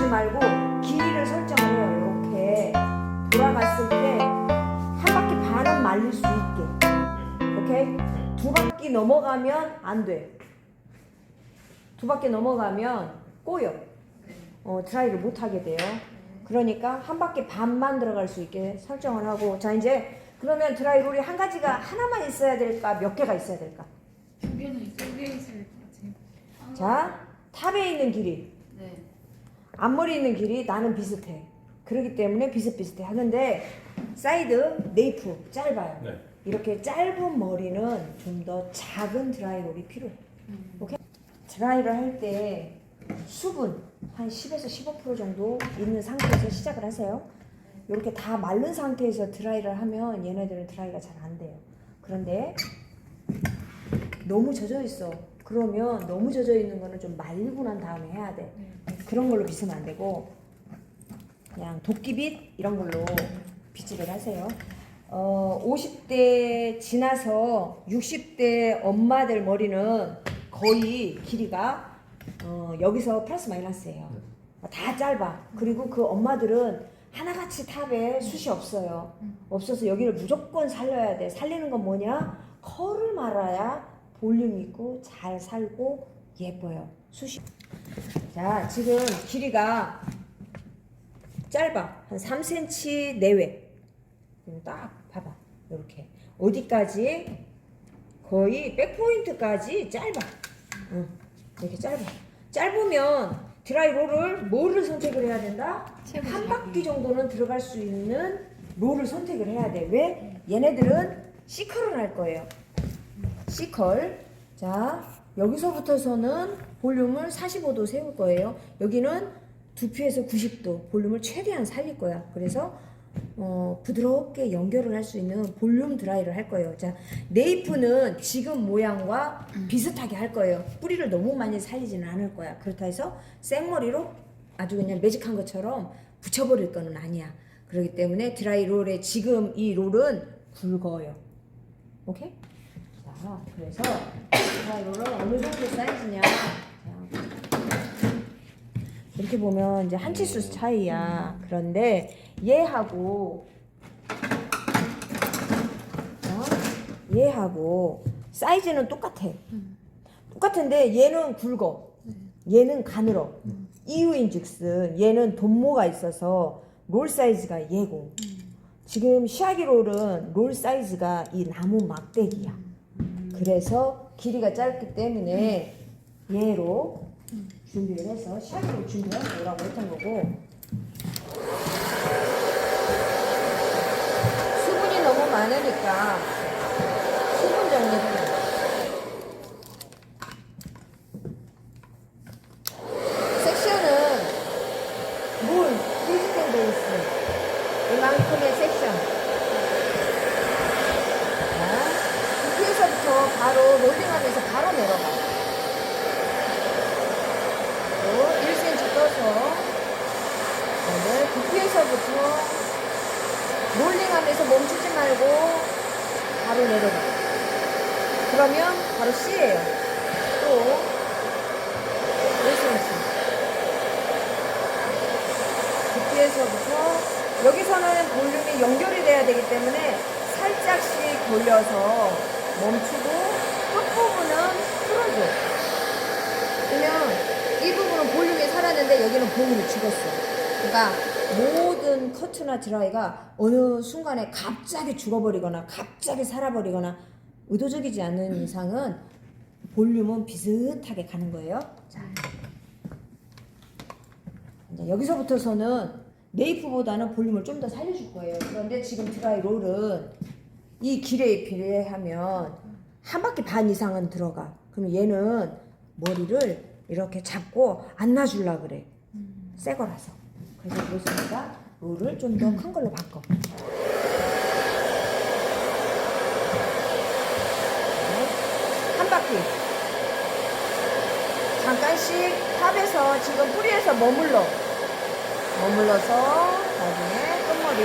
멈추지 말고 길이를 설정을 해요. 이렇게 돌아갔을 때 한 바퀴 반은 말릴 수 있게. 오케이? 두 바퀴 넘어가면 안 돼. 두 바퀴 넘어가면 꼬여. 드라이를 못 하게 돼요. 그러니까 한 바퀴 반만 들어갈 수 있게 설정을 하고. 자, 이제 그러면 드라이 롤이 한 가지가 하나만 있어야 될까? 몇 개가 있어야 될까? 두 개는 두 개 있어야 될 것 같아요. 자, 탑에 있는 길이, 네. 앞머리 있는 길이 나는 비슷해. 그렇기 때문에 비슷비슷해 하는데 사이드 네이프 짧아요. 네. 이렇게 짧은 머리는 좀 더 작은 드라이 롤이 필요해. 오케이? 드라이를 할 때 수분 한 10에서 15% 정도 있는 상태에서 시작을 하세요. 이렇게 다 마른 상태에서 드라이를 하면 얘네들은 드라이가 잘 안 돼요. 그런데 너무 젖어 있어. 그러면 너무 젖어 있는 거는 좀 말리고 난 다음에 해야 돼. 그런 걸로 빗으면 안 되고 그냥 도끼빗 이런 걸로 빗질을 하세요. 50대 지나서 60대 엄마들 머리는 거의 길이가 여기서 플러스 마이너스예요. 다 짧아. 그리고 그 엄마들은 하나같이 탑에 숱이 없어요. 없어서 여기를 무조건 살려야 돼. 살리는 건 뭐냐? 컬을 말아야 볼륨 있고 잘 살고 예뻐요. 숱이. 자, 지금 길이가 짧아. 한 3cm 내외. 딱 봐봐. 이렇게 어디까지? 거의 백포인트까지 짧아. 이렇게 짧아. 짧으면 드라이 롤을 뭐를 선택을 해야 된다? 한 바퀴 정도는 들어갈 수 있는 롤을 선택을 해야 돼. 왜? 얘네들은 C컬을 할 거예요. C컬. 자, 여기서부터서는 볼륨을 45도 세울 거예요. 여기는 두피에서 90도 볼륨을 최대한 살릴 거야. 그래서 부드럽게 연결을 할 수 있는 볼륨 드라이를 할 거예요. 자, 네이프는 지금 모양과 비슷하게 할 거예요. 뿌리를 너무 많이 살리지는 않을 거야. 그렇다 해서 생머리로 아주 그냥 매직한 것처럼 붙여버릴 거는 아니야. 그렇기 때문에 드라이 롤의 지금 이 롤은 굵어요. 오케이? 자, 그래서 드라이 롤은 어느 정도 사이즈냐? 자, 이렇게 보면 이제 한 치수 차이야. 그런데 얘하고 얘하고 사이즈는 똑같아. 똑같은데 얘는 굵어. 얘는 가늘어. 이유인즉슨 얘는 돈모가 있어서 롤 사이즈가 얘고 지금 시아기 롤은 롤 사이즈가 이 나무 막대기야. 그래서 길이가 짧기 때문에 얘로 준비를 해서 시아기 롤 준비해서 오라고 했던 거고 수분이 너무 많으니까 수분 정리를 해요. 섹션은 물, 디지털 베이스 이만큼의 섹션. 자, 두피에서부터 바로 롤링하면서 바로 내려가. 또 1cm 떠서 두피에서부터 롤링하면서 멈추지 말고 바로 내려가. 그러면 바로 C예요. 또 1cm. 두피에서부터 여기서는 볼륨이 연결이 돼야 되기 때문에 살짝씩 돌려서 멈추고 끝부분은 풀어줘. 그러면 이 부분은 볼륨이 살았는데 여기는 볼륨이 죽었어. 그러니까 모든 커트나 드라이가 어느 순간에 갑자기 죽어버리거나 갑자기 살아버리거나 의도적이지 않는 이상은 볼륨은 비슷하게 가는 거예요. 자, 이제 여기서부터서는 네이프보다는 볼륨을 좀 더 살려줄 거예요. 그런데 지금 드라이 롤은 이 길에 비례하면 한 바퀴 반 이상은 들어가. 그러면 얘는 머리를 이렇게 잡고 안 놔주려고 그래. 새 거라서. 그래서 그렇습니다. 롤을 좀 더 큰 걸로 바꿔. 네. 한 바퀴. 잠깐씩 탑에서 지금 뿌리에서 머물러서 나중에 끝머리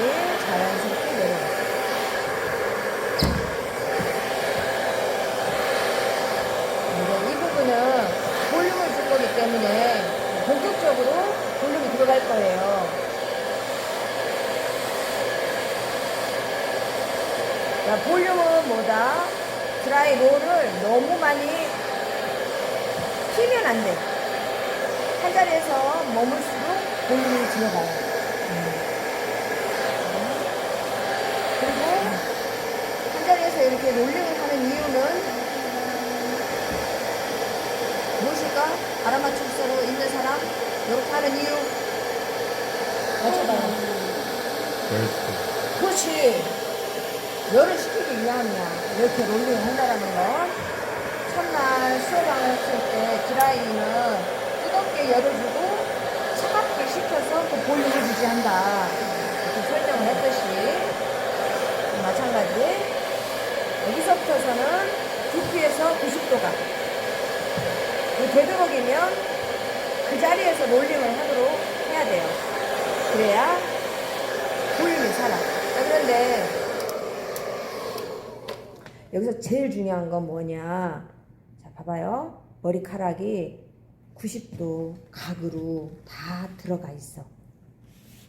자연스럽게 내려가. 이 부분은 볼륨을 줄 거기 때문에 본격적으로 볼륨이 들어갈 거예요. 자, 볼륨은 뭐다? 드라이 롤을 너무 많이 피면 안 돼. 한 자리에서 머물수록 볼륨이 들어가요. 그리고 한 자리에서 이렇게 롤링을 하는 이유는 무엇일까? 알아맞힐수록 있는 사람? 이렇게 하는 이유? 맞춰봐요. 그렇지. 열을 식히기 위함이야. 이렇게 롤링을 한다는 건. 첫날 수업을 했을 때 드라이는 뜨겁게 열을 주고 차갑게 식혀서 그 볼륨을 유지한다. 이렇게 설명을 했듯이. 마찬가지. 여기서부터서는 두피에서 90도가. 되도록이면 그 자리에서 롤링을 하도록 해야 돼요. 그래야 볼륨이 살아. 그런데 여기서 제일 중요한 건 뭐냐. 자, 봐봐요. 머리카락이 90도 각으로 다 들어가 있어.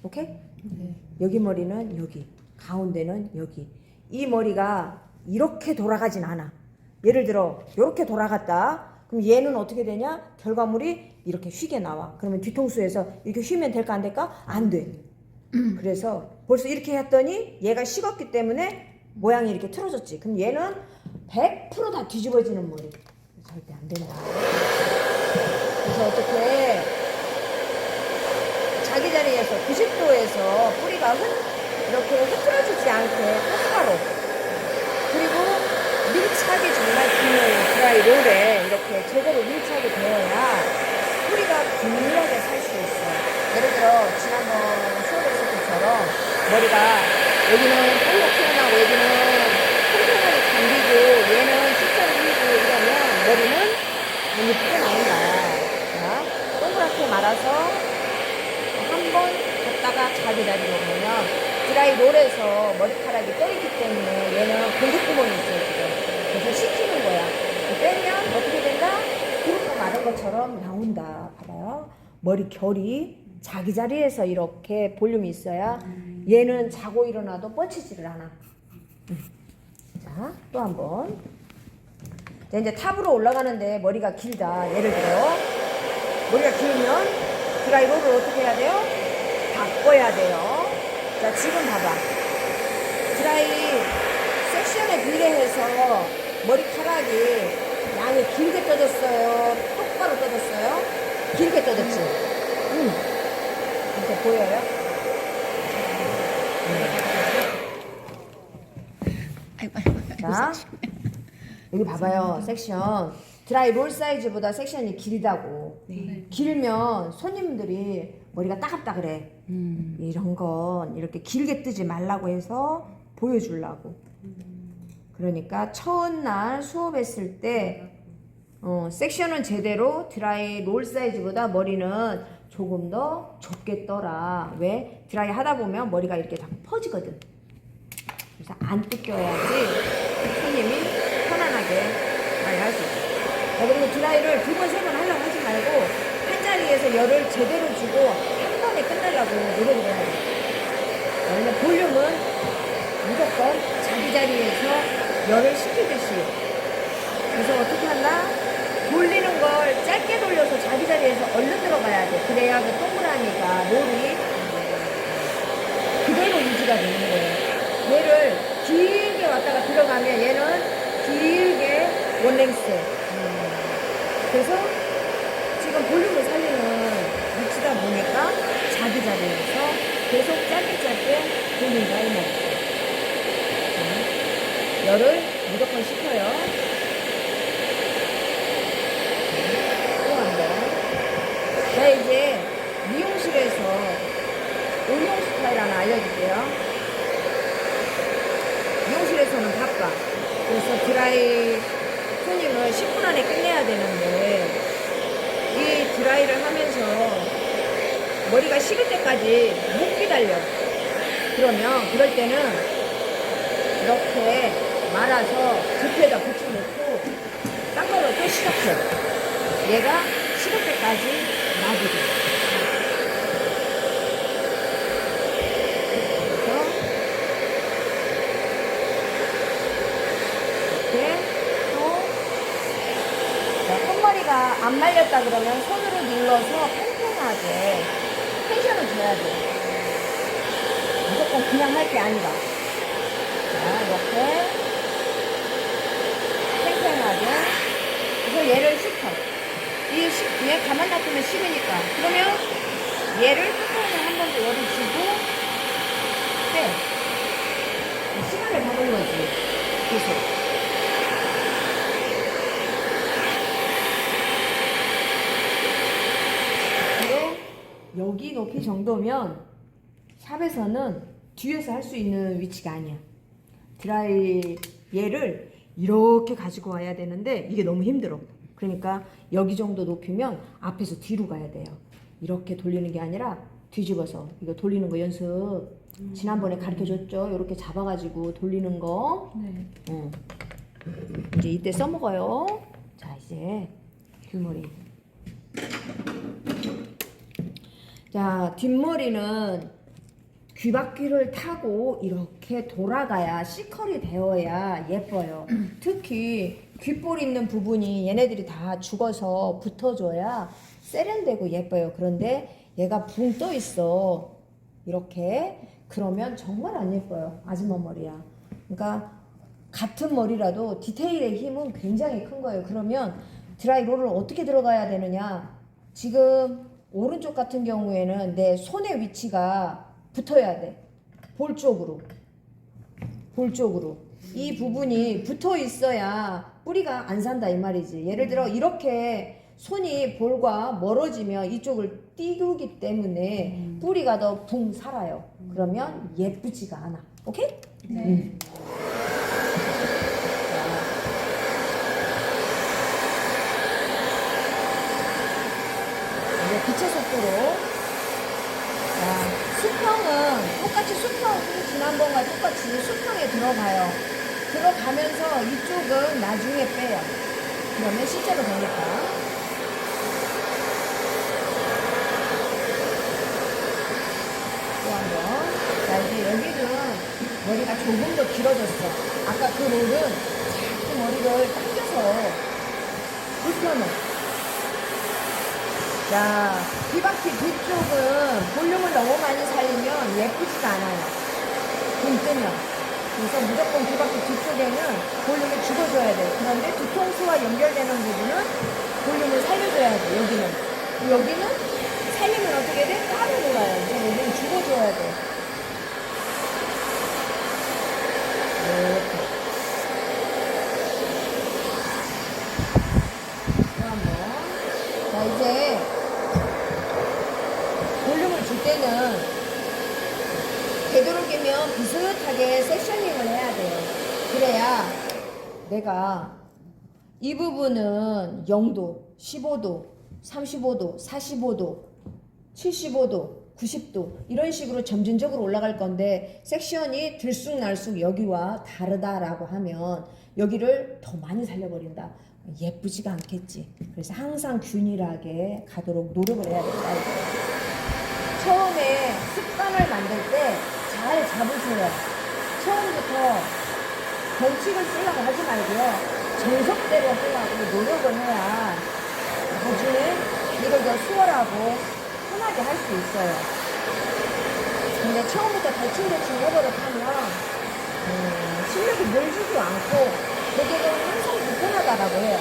오케이? 네. 여기 머리는 여기, 가운데는 여기. 이 머리가 이렇게 돌아가진 않아. 예를 들어 이렇게 돌아갔다. 그럼 얘는 어떻게 되냐? 결과물이 이렇게 휘게 나와. 그러면 뒤통수에서 이렇게 휘면 될까 안 될까? 안 돼. 그래서 벌써 이렇게 했더니 얘가 식었기 때문에 모양이 이렇게 틀어졌지. 그럼 얘는 100%다 뒤집어지는 머리. 절대 안 된다. 그래서 어떻게 자기 자리에서 90도에서 뿌리가 이렇게 흐트러지지 않게 똑바로, 그리고 밀착이 정말 중요해요. 드라이 롤에 이렇게 제대로 밀착이 되어야 뿌리가 균일하게 살 수 있어요. 예를 들어 지난번 수업했을 때처럼 머리가 여기는 볼록 튀어나오고 여기는 팽팽하게 당기고 얘는 실제로 밀고 이러면 머리는 안 예쁘게 나온다. 자, 동그랗게 말아서 한 번 갔다가 자기 자리로 가면 드라이 롤에서 머리카락이 떠있기 때문에 얘는 공기구멍이 있어요 지금. 그래서 식히는 거야. 빼면 어떻게 된다? 구르고 마른 것처럼 나온다. 봐봐요. 머리 결이 자기 자리에서 이렇게 볼륨이 있어야 얘는 자고 일어나도 뻗치지를 않아. 자, 또 한 번. 자, 이제 탑으로 올라가는데 머리가 길다. 예를 들어 머리가 길면 드라이 롤을 어떻게 해야 돼요? 바꿔야 돼요. 자, 지금 봐봐. 드라이 섹션에 비례해서 머리카락이 양이 길게 떠졌어요? 똑바로 떠졌어요? 길게 떠졌지? 이렇게 보여요? 자, 여기 봐봐요. 섹션. 드라이 롤 사이즈보다 섹션이 길다고. 네. 길면 손님들이 머리가 따갑따그래. 이런 건 이렇게 길게 뜨지 말라고 해서 보여주려고. 그러니까 첫날 수업했을 때 섹션은 제대로 드라이 롤 사이즈보다 머리는 조금 더 좁게 떠라. 왜? 드라이 하다 보면 머리가 이렇게 다 퍼지거든. 그래서 안 뜯겨야지 손님이 편안하게 많이 할 수 있어. 그리고 드라이를 2번, 3번 하려고 하지 말고 한 자리에서 열을 제대로 주고 한 번에 끝내려고 노력을 해야 돼. 왜냐면 볼륨은 무조건 자기 자리에서 열을 식히듯이. 그래서 어떻게 한다? 돌리는 걸 짧게 돌려서 자기 자리에서 얼른 들어가야 돼. 그래야 그 동그라미가 롤이 그대로 유지가 되는 거예요. 얘를 길게 왔다가 들어가면 얘는 길게 원랭스. 그래서 지금 볼륨을 살리는 위치다 보니까 자기 자리에서 계속 짧게 돌린다 이 말이죠. 열을 무조건 식혀요. 또 한 번. 자, 이제 미용실에서 응용 스타일 하나 알려줄게요. 미용실에서는 바빠. 그래서 드라이 손님을 10분 안에 끝내야 되는데 이 드라이를 하면서 머리가 식을 때까지 못 기다려. 그러면 그럴 때는 이렇게 말아서 두피에다 붙여놓고 딴 거로 또 시작해. 얘가 식을 때까지 놔두고. 그래서 이렇게 또 자, 콧머리가 안 말렸다 그러면 손으로 눌러서 팽팽하게 텐션을 줘야 돼. 무조건 그냥 할 게 아니라. 자, 이렇게 팽팽하게. 그래서 얘를 식혀. 얘 가만 놔두면 식으니까. 그러면 얘를 뚜껑을 한 번 더 열어주고 빼. 시간을 받은 거지. 계속. 여기 높이 정도면 샵에서는 뒤에서 할 수 있는 위치가 아니야. 드라이 얘를 이렇게 가지고 와야 되는데 이게 너무 힘들어. 그러니까 여기 정도 높이면 앞에서 뒤로 가야 돼요. 이렇게 돌리는 게 아니라 뒤집어서 이거 돌리는 거 연습 지난번에 가르쳐 줬죠. 이렇게 잡아가지고 돌리는 거. 네. 이제 이때 써먹어요. 자, 이제 뒷머리. 자, 뒷머리는 귀바퀴를 타고 이렇게 돌아가야 C컬이 되어야 예뻐요. 특히 귓볼 있는 부분이 얘네들이 다 죽어서 붙어줘야 세련되고 예뻐요. 그런데 얘가 붕 떠 있어. 이렇게. 그러면 정말 안 예뻐요. 아줌마 머리야. 그러니까 같은 머리라도 디테일의 힘은 굉장히 큰 거예요. 그러면 드라이롤을 어떻게 들어가야 되느냐. 지금 오른쪽 같은 경우에는 내 손의 위치가 붙어야 돼. 볼 쪽으로. 볼 쪽으로. 이 부분이 붙어 있어야 뿌리가 안 산다 이 말이지. 예를 들어 이렇게 손이 볼과 멀어지면 이쪽을 띄우기 때문에 뿌리가 더 붕 살아요. 그러면 예쁘지가 않아. 오케이? 네. 이제 빛의 속도로. 자, 수평은 똑같이 수평 지난번과 똑같이 수평에 들어가요. 들어가면서 이쪽은 나중에 빼요. 그러면 실제로 되니까. 또 한 번. 자, 이제 여기는 머리가 조금 더 길어졌어. 아까 그 롤은 자꾸 머리를 당겨서 불편해. 자, 귀바퀴 뒤쪽은 볼륨을 너무 많이 살리면 예쁘지가 않아요. 붕 뜨면. 그래서 무조건 귀바퀴 뒤쪽에는 볼륨을 죽어줘야 돼. 그런데 뒤통수와 연결되는 부분은 볼륨을 살려줘야 돼. 여기는 살리면 어떻게 돼? 따로 놀아요. 여기는 죽어줘야 돼. 이렇게. 또 한 번. 자, 이제 볼륨을 줄 때는 되도록이면 비슷하게 섹셔닝을 해야 돼요. 그래야 내가 이 부분은 0도, 15도, 35도, 45도, 75도, 90도 이런 식으로 점진적으로 올라갈 건데 섹션이 들쑥날쑥 여기와 다르다라고 하면 여기를 더 많이 살려버린다. 예쁘지가 않겠지. 그래서 항상 균일하게 가도록 노력을 해야 된다. 처음에 습관을 만들 때 잘 잡으세요. 처음부터 벌칙을 쓰려고 하지 말고요. 정석대로 하려고 노력을 해야 나중에 이걸 더 수월하고 편하게 할 수 있어요. 근데 처음부터 대충 해버릇하면 실력이 늘지도 않고 고객은 항상 불편하다라고 해요.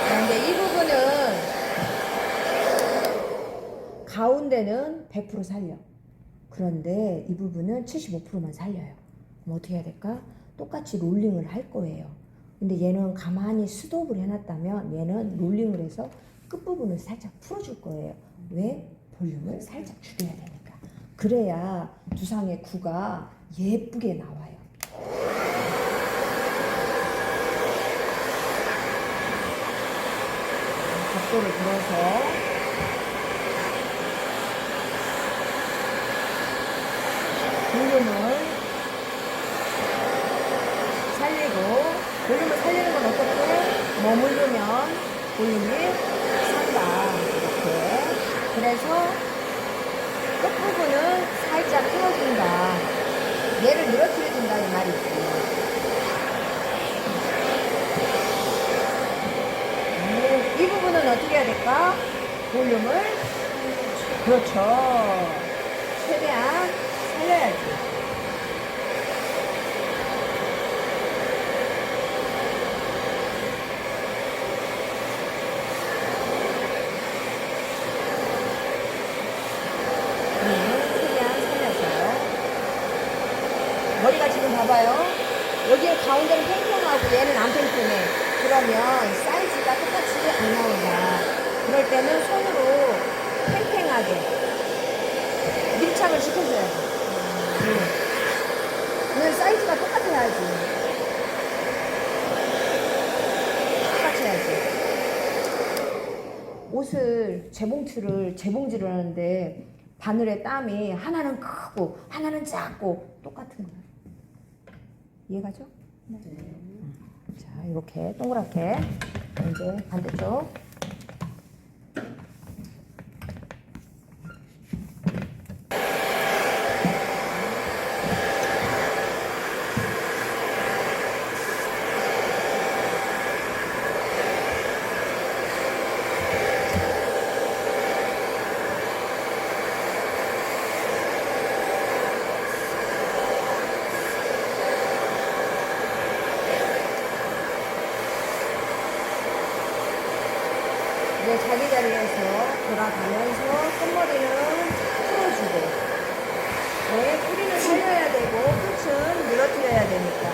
근데 이 부분은 가운데는 100% 살려. 그런데 이 부분은 75%만 살려요. 그럼 어떻게 해야 될까? 똑같이 롤링을 할 거예요. 근데 얘는 가만히 스톱을 해놨다면 얘는 롤링을 해서 끝부분을 살짝 풀어줄 거예요. 왜? 볼륨을 살짝 줄여야 되니까. 그래야 두상의 구가 예쁘게 나와요. 각도를 들어서 볼륨을 살리고 볼륨을 살리는 건 어떻게? 머무르면 볼륨이 산다. 이렇게. 그래서 끝부분은 살짝 풀어준다. 얘를 늘어뜨려준다 이 말이지. 이 부분은 어떻게 해야 될까? 볼륨을 그렇죠. 최대한 살려야지. 머리가 지금 봐봐요. 여기 가운데는 팽팽하고 얘는 안 팽팽해. 그러면 사이즈가 똑같이 안 나온다. 그럴 때는 손으로 팽팽하게 밀착을 시켜줘야 돼. 오늘 사이즈가 똑같아야지. 똑같이 해야지. 옷을 재봉질을 하는데 바늘의 땀이 하나는 크고 하나는 작고 똑같은 거야. 이해가죠? 네. 자, 이렇게 동그랗게 이제 반대쪽. 이제 자기 자리에서 돌아가면서 끝머리는 풀어주고, 네, 뿌리는 살려야 되고 끝은 늘어뜨려야 되니까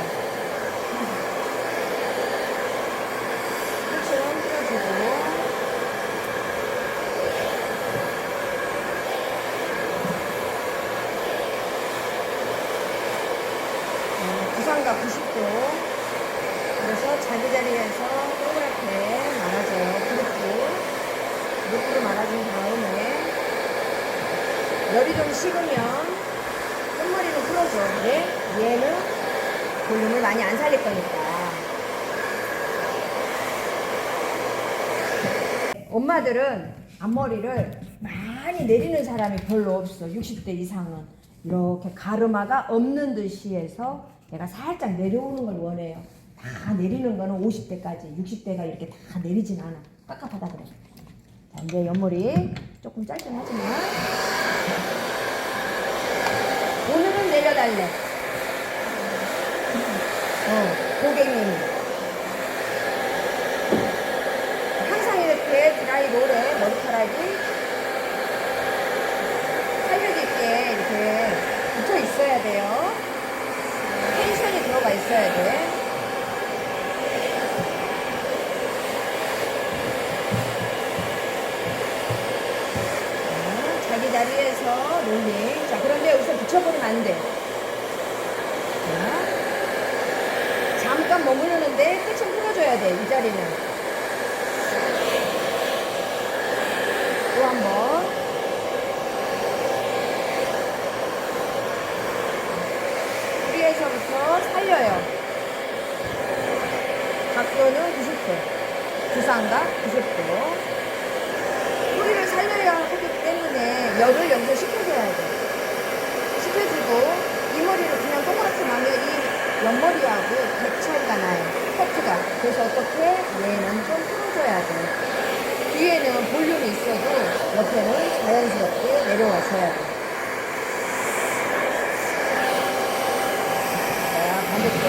끝은 풀어주고, 부상각 90도. 그래서 자기 자리에서 동그랗게 말아줘요. 그룹으로 말아준 다음에 열이 좀 식으면 끝머리를 풀어줘. 네? 얘는 볼륨을 많이 안 살릴 거니까. 엄마들은 앞머리를 많이 내리는 사람이 별로 없어. 60대 이상은 이렇게 가르마가 없는 듯이 해서 내가 살짝 내려오는 걸 원해요. 다 내리는 거는 50대까지, 60대가 이렇게 다 내리진 않아. 깝깝하다 그래. 자, 이제 옆머리 조금 짧긴 하지만 오늘은 내려달래. 고객님이 항상 이렇게 드라이롤에 머리카락이 탄력 있게 이렇게 붙어 있어야 돼요. 텐션이 들어가 있어야 돼. 자기 자리에서 롤링. 자, 그런데 여기서 붙여버리면 안 돼. 자, 잠깐 머무르는데 끝은 풀어줘야 돼. 이 자리는. 또 한 번. 뿌리에서부터 살려요. 각도는 90도. 부상각 90도. 뿌리를 살려야 하기 때문에 열을 여기서 식혀줘야 돼. 식혀주고 이 머리를 그냥 동그랗게 나면 이 옆머리하고 백 차이가 나요. 커트가. 그래서 어떻게? 얘는 좀 풀어줘야 돼. 뒤에는 볼륨이 있어도 옆에는 자연스럽게 내려와줘야 돼. 자, 반대쪽.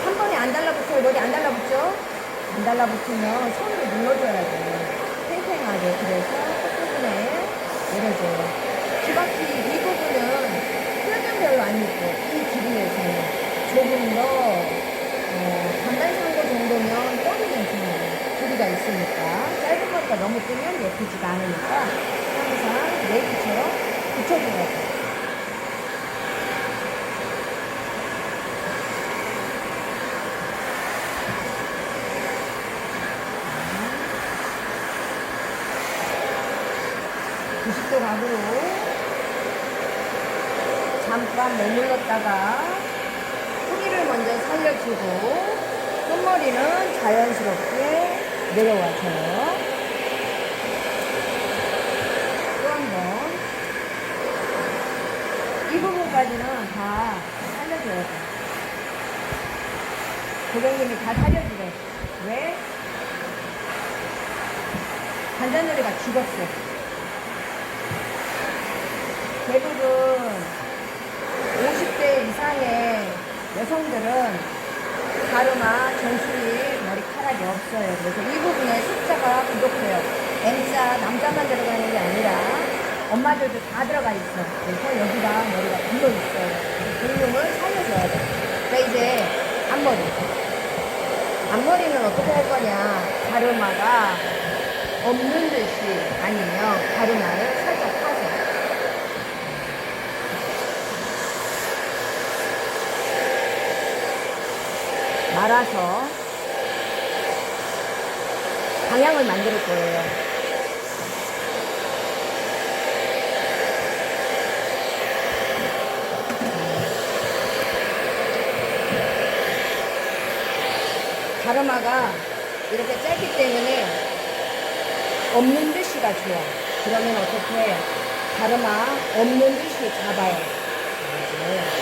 한 번에 안 달라붙어요. 머리 안 달라붙죠? 안 달라붙으면 손으로 눌러줘야 돼요. 팽팽하게. 그래서 끝부분에 내려줘요. 주바퀴 이 부분은 표면 별로 안 있고 이 길이에서는 조금 더 단단상고 정도면 떠도 괜찮아요. 길이가 있으니까. 짧은 머리가 너무 뜨면 예쁘지가 않으니까 항상 네이트처럼 붙여줘야 돼요. 90도 각으로 잠깐 머물렀다가 뿌리를 먼저 살려주고 끝머리는 자연스럽게 내려와줘요. 또 한 번. 이 부분까지는 다 살려줘야 돼. 고객님이 다 살려주래. 왜? 관자놀이가 죽었어. 대부분 50대 이상의 여성들은 가르마, 정수리, 머리카락이 없어요. 그래서 이 부분에 숫자가 부족해요. M자, 남자만 들어가는 게 아니라 엄마들도 다 들어가 있어. 그래서 여기가 머리가 비어 있어요. 볼륨을 살려줘야 돼. 자, 이제 앞머리. 앞머리는 어떻게 할 거냐. 가르마가 없는 듯이 아니면 가르마를 살짝 파서 말아서 방향을 만들 거예요. 가르마가 이렇게 짧기 때문에 없는 듯이가 좋아. 그러면 어떻게 해? 가르마 없는 듯이 잡아요.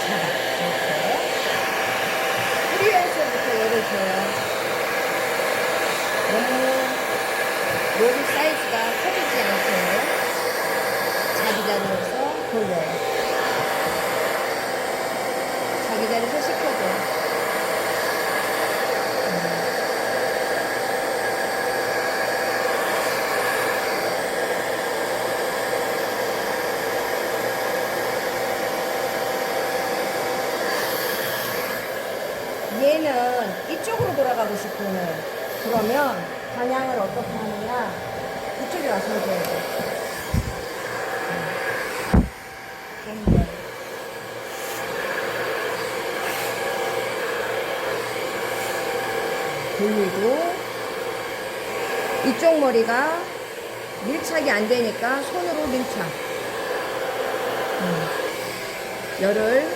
잡아. 이렇게. 뿌리에서부터 열을 줘요. 너무 로비 사이즈가 커지지 않게 자기 자리에서 돌려요. 자기 자리에서 시켜줘. 얘는 이쪽으로 돌아가고 싶으면 그러면 방향을 어떻게 하느냐 이쪽에 와서 해줘야 돼. 돌리고 이쪽 머리가 밀착이 안 되니까 손으로 밀착. 열을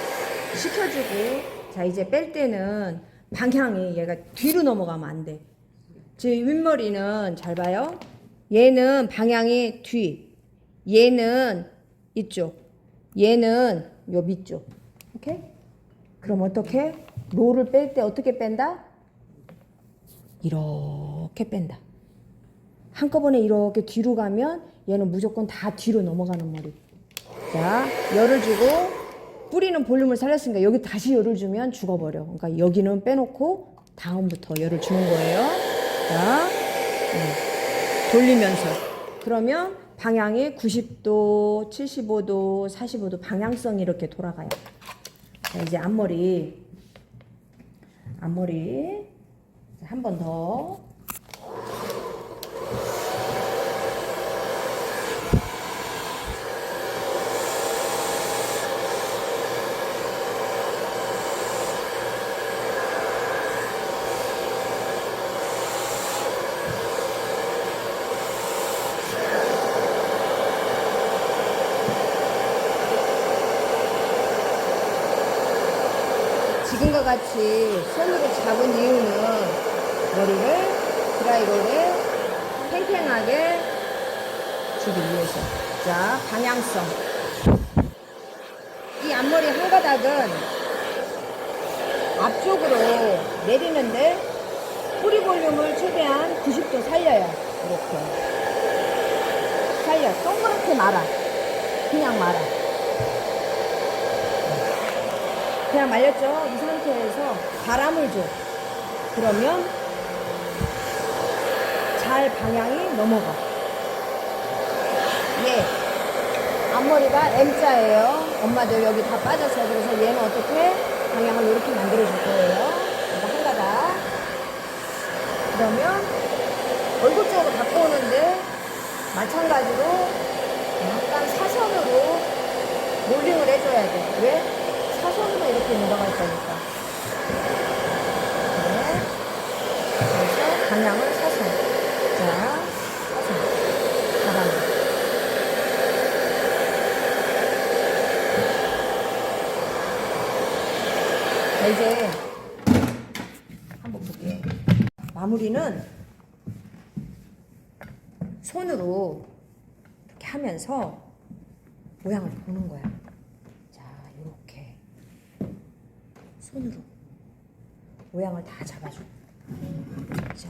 식혀주고 자 이제 뺄 때는 방향이 얘가 뒤로 넘어가면 안 돼. 제 윗머리는 잘 봐요. 얘는 방향이 뒤, 얘는 이쪽, 얘는 요 밑쪽. 오케이? 그럼 어떻게? 롤을 뺄 때 어떻게 뺀다? 이렇게 뺀다. 한꺼번에 이렇게 뒤로 가면 얘는 무조건 다 뒤로 넘어가는 머리. 자, 열을 주고 뿌리는 볼륨을 살렸으니까 여기 다시 열을 주면 죽어버려. 그러니까 여기는 빼놓고 다음부터 열을 주는 거예요. 자, 돌리면서. 그러면 방향이 90도, 75도, 45도 방향성이 이렇게 돌아가요. 자, 이제 앞머리. 한 번 더. 지금과 같이 손으로 잡은 이유는 머리를 드라이로를 팽팽하게 주기 위해서. 자, 방향성. 이 앞머리 한 가닥은 앞쪽으로 내리는데 뿌리 볼륨을 최대한 90도 살려요. 이렇게. 살려. 동그랗게 말아. 그냥 말아. 그냥 말렸죠? 이 상태에서 바람을 줘. 그러면 잘 방향이 넘어가. 앞머리가 M자예요. 엄마들 여기 다 빠져서. 그래서 얘는 어떻게 방향을 이렇게 만들어줄 거예요. 이거 한 가닥. 그러면 얼굴 쪽으로 바꿔오는데 마찬가지로 약간 사선으로 롤링을 해줘야 돼. 왜? 사선으로 이렇게 내려갈 거니까. 네. 그래서 방향을 사선. 자, 사선. 바람. 자, 이제 한번 볼게요. 마무리는 손으로 이렇게 하면서 모양을 보는 거야. 자, 이렇게 손으로 모양을 다 잡아줘. 자.